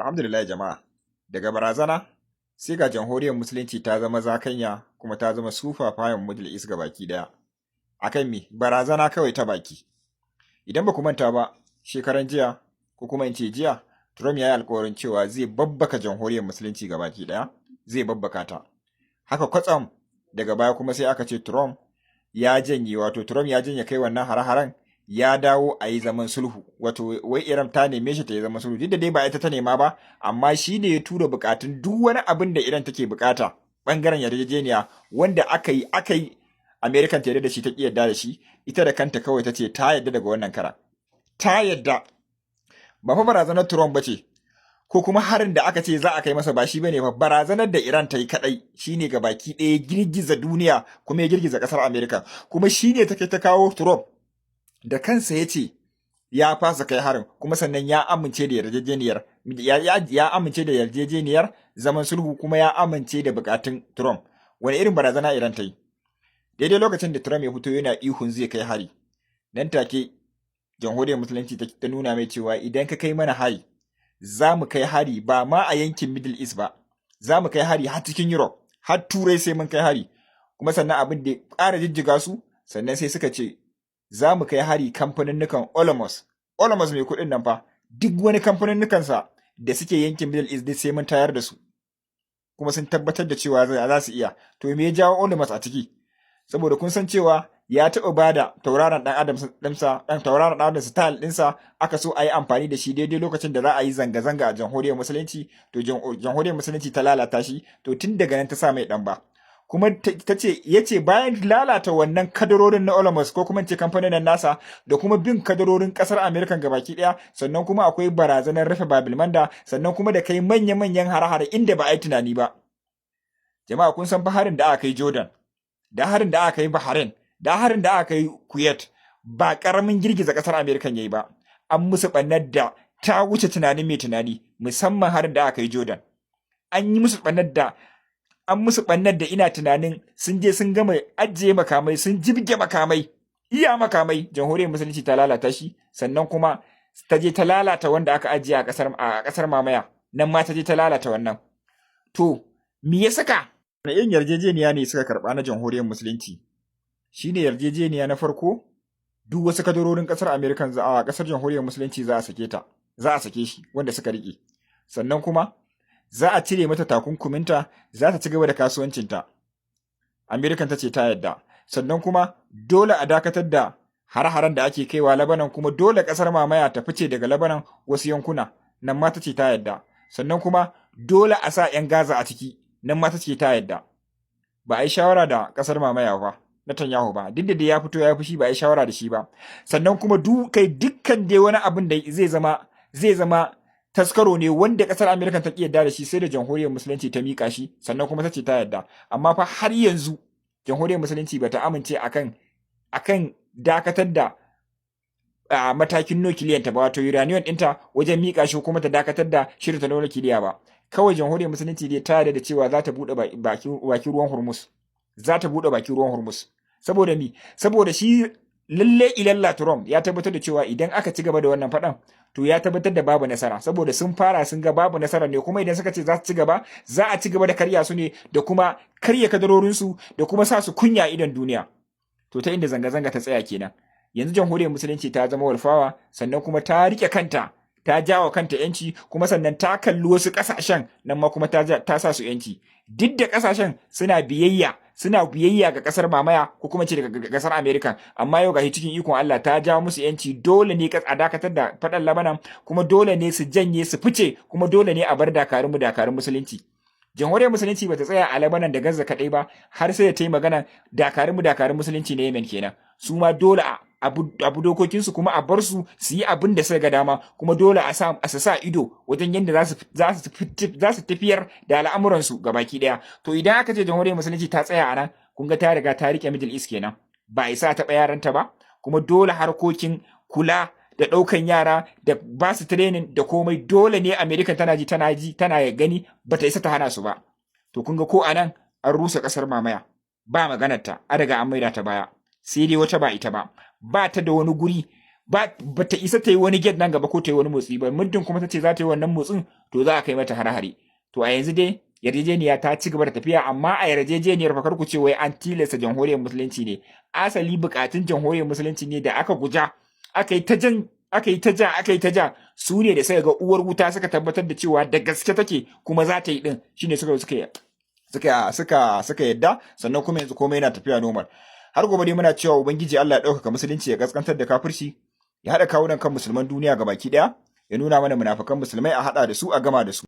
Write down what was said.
Alhamdulillah jama'a. Daga barazana sai ga jamhuriyar musulunci ta zama zakanya kuma ta zama sufa fayan Middle East baki daya. Akan me? Barazana kawai ta baki. Idan ba ku manta ba, shekaran jiya ko kuma in ce jiya, Trump ya yi alkawarin cewa zai babbaka jamhuriyar musulunci baki daya, zai babbaka ta. Haka kwatsam daga baya kuma sai aka ce Trump ya janye kai wannan hare-haren ya dawo a yi zaman sulhu, wato wai Iran ta neme shi ta yi zaman sulhu, duk da dai ba ita ta nema ba, amma shi ne ya tura bukatun duk wani abin da Iran take bukata bangaren yarjejeniya wanda aka yi American ta yarda da shi ta ki yarda da shi, ita da kanta kawai ta ce ta yarda daga wannan kara. Ta yarda. Ba fa barazanar Trump ba ce, ko kuma harin da aka ce za a kai masa ba shi bane ba, barazanar da Iran ta yi kadai shine ga baki ɗaya girgiza duniya kuma ya girgiza ƙasar America, kuma shine take ta kawo Trump da kansa ya ce ya fasa kai harin, kuma sannan ya amince da yarjejeniyar ya amince da yarjejeniyar zaman sulhu, kuma ya amince da bukatun Trump. Wani irin barazana Iran ta yi? Daidai lokacin da Trump ya fito yana ihun zai kai hari, nan take jamhuriyar musulunci ta nuna mai cewa idan ka kai mana hari, za mu kai hari ba ma a yankin Middle East ba, za mu kai hari har cikin Europe, har Turai sai mun kai hari. Kuma sannan abin da ya ƙara jijjiga su, sannan sai suka ce za mu kai hari kamfaninnukan Olomos mai kuɗin nan fa, duk wani kamfaninnukansa da suke yankin Middle East dai sai mun tayar da su. Kuma sun tabbatar da cewa za su iya. To me ya jawo Olomos a ciki? Saboda kun san cewa ya taɓa ba da tauraron ɗan adam style ɗinsa aka so a yi amfani da shi daidai lokacin da za a yi zanga-zanga a jamhuriyar musulunci, to jamhuriyar musulunci ta lalata shi, to tun daga nan ta sa mai ɗan ba. Kuma ya ce bayan lalata wannan kadarorin na Olomos ko kuma ce kamfanin nasa da kuma bin kadarorin ƙasar Amerika gabaki ɗaya, sannan kuma akwai barazanar rufe Babil Manda, sannan kuma da kai manya-manyan hare-hare inda ba a yi tunani ba. Jama'a kun san harin da aka kai Jordan, da harin da aka kai Bahrain, da harin da aka yi Kuwait, ba ƙaramin girgiza ƙasar Amerika yayi ba. An musu ɓannar da ta wuce tunanin mai tunani, musamman harin da aka yi Jordan. An yi musu ɓannar da ina tunanin sun je sun gama ajiye makamai, sun jibge makamai, iya makamai, jamhuriyar musulunci ta lalata shi, sannan kuma ta je ta lalata wanda aka ajiye a ƙasar mamaya, nan ma ta je ta lalata wannan. To, me ya saka? Wani irin yarjejeniya ne suka karɓa na jamhuriyar musulunci? Shi ne yarjejeniya na farko, duk wasu kadarorin ƙasar Amerika a ƙasar jamhuriyar musulunci za a sake shi wanda suka riƙe. Sannan kuma za a cire mata takunkuminta, za ta ci gaba da kasuwancinta. Amerikan ta ce ta yadda. Sannan kuma dole a dakatar da har-haren da ake kaiwa Labanan, kuma dole ƙasar mamaya ta fice daga Labanan wasu yankuna, nan ma ta ce ta yadda. Sannan kuma dole a sa 'yan Gaza a ciki, nan ma ta ce ta yadda. Ba a yi shawara da ƙasar mamaya ba, Netanyahu ba, duk da ya fito ya fushi ba a yi shawara da shi ba. Sannan kuma dukkan dai wani abin da zai zama taskaro ne wanda ƙasar Amerika ta ƙi yarda da shi, sai da jamhuriyar musulunci ta miƙa shi, sannan kuma ta ce ta yarda. Amma fa har yanzu jamhuriyar musulunci ba ta amince akan dakatar da matakin nukiliyanta ba, wato uranium ɗinta wajen miƙa shi kuma ta dakatar da shirin ta na nukiliya ba. Kawai jamhuriyar musulunci dai ta yarda da cewa za ta buɗe bakin ruwan Hormuz. Za ta buɗe bakin ruwan Hormuz. Saboda mi? Saboda shi lalle ilalla Trump ya tabbatar da cewa idan aka ci gaba da wannan faɗan, to ya tabbatar da babu nasara, saboda sun fara sun ga babu nasara ne, kuma idan suka ce za su ci gaba, za a ci gaba da karya su ne, da kuma karya kadarorinsu, da kuma sa su kunya idan duniya. To ta inda zanga-zanga ta tsaya kenan. Yanzu jamhuriyar musulunci ta zama walfawa, sannan kuma ta rike kanta, ta jawo kanta yanci, kuma sannan ta kalli wasu ƙasashen nan ma kuma ta sa su yanci. Duk da ƙasashen suna biyayya ga ƙasar mamaya ko kuma ce daga ƙasar Amerika, amma yau gashi cikin ikon Allah ta jawo musu yanci, dole ne a dakatar da faɗan Labanan, kuma dole ne su janye su fice, kuma dole ne a bar dakarun musulunci. Jamhuriyar musulunci bata tsaya a Labanan da Gaza kaɗai ba, har sai da ta yi magana dakarun musulunci na Yemen kenan. Su ma dole abu dokokinsu, kuma a bar su yi abin da suka ga dama, kuma dole a sa ido wajen yadda za su tafiyar da al'amuransu baki daya. To idan aka ce jamhuriyar musulunci ta tsaya a nan, kun ga ta riga ta rike Middle East kenan, ba isa taɓa yaranta ba, kuma dole harkokin kula da ɗaukan yara da ba su training da komai, dole ne Amerika tana gani ba ta isa ta hana su ba. To kun ga ko a nan an rusa ƙasar mamaya, ba maganarta, an riga an maida ta baya, sai dai wata ba ita ba ta da wani guri, ba ta isa ta yi wani get nan gaba ko ta yi wani motsi ba, muddin kuma ta ce za ta yi wannan motsin to za a kai mata hare-hare. To a yanzu dai yarjejeniya ta ci gaba da tafiya, amma a yarjejeniyar fa ku ce wai an tilasta jamhuriyar musulunci ne. Asali bukatun jamhuriyar musulunci ne da aka guja, aka yi ta ja su ne da suka ga uwar wuta suka tabbatar da cewa da gaske take kuma za ta yi din, shine suka yadda, sannan kuma yanzu komai yana tafiya normal. Har gobe dai muna cewa ubangiji Allah ya ɗaukaka musulunci, ya kaskantar da kafirci, ya haɗa kawunan kan musulman duniya gabaki ɗaya, ya nuna mana munafikan musulmai a haɗa da su a gama da su.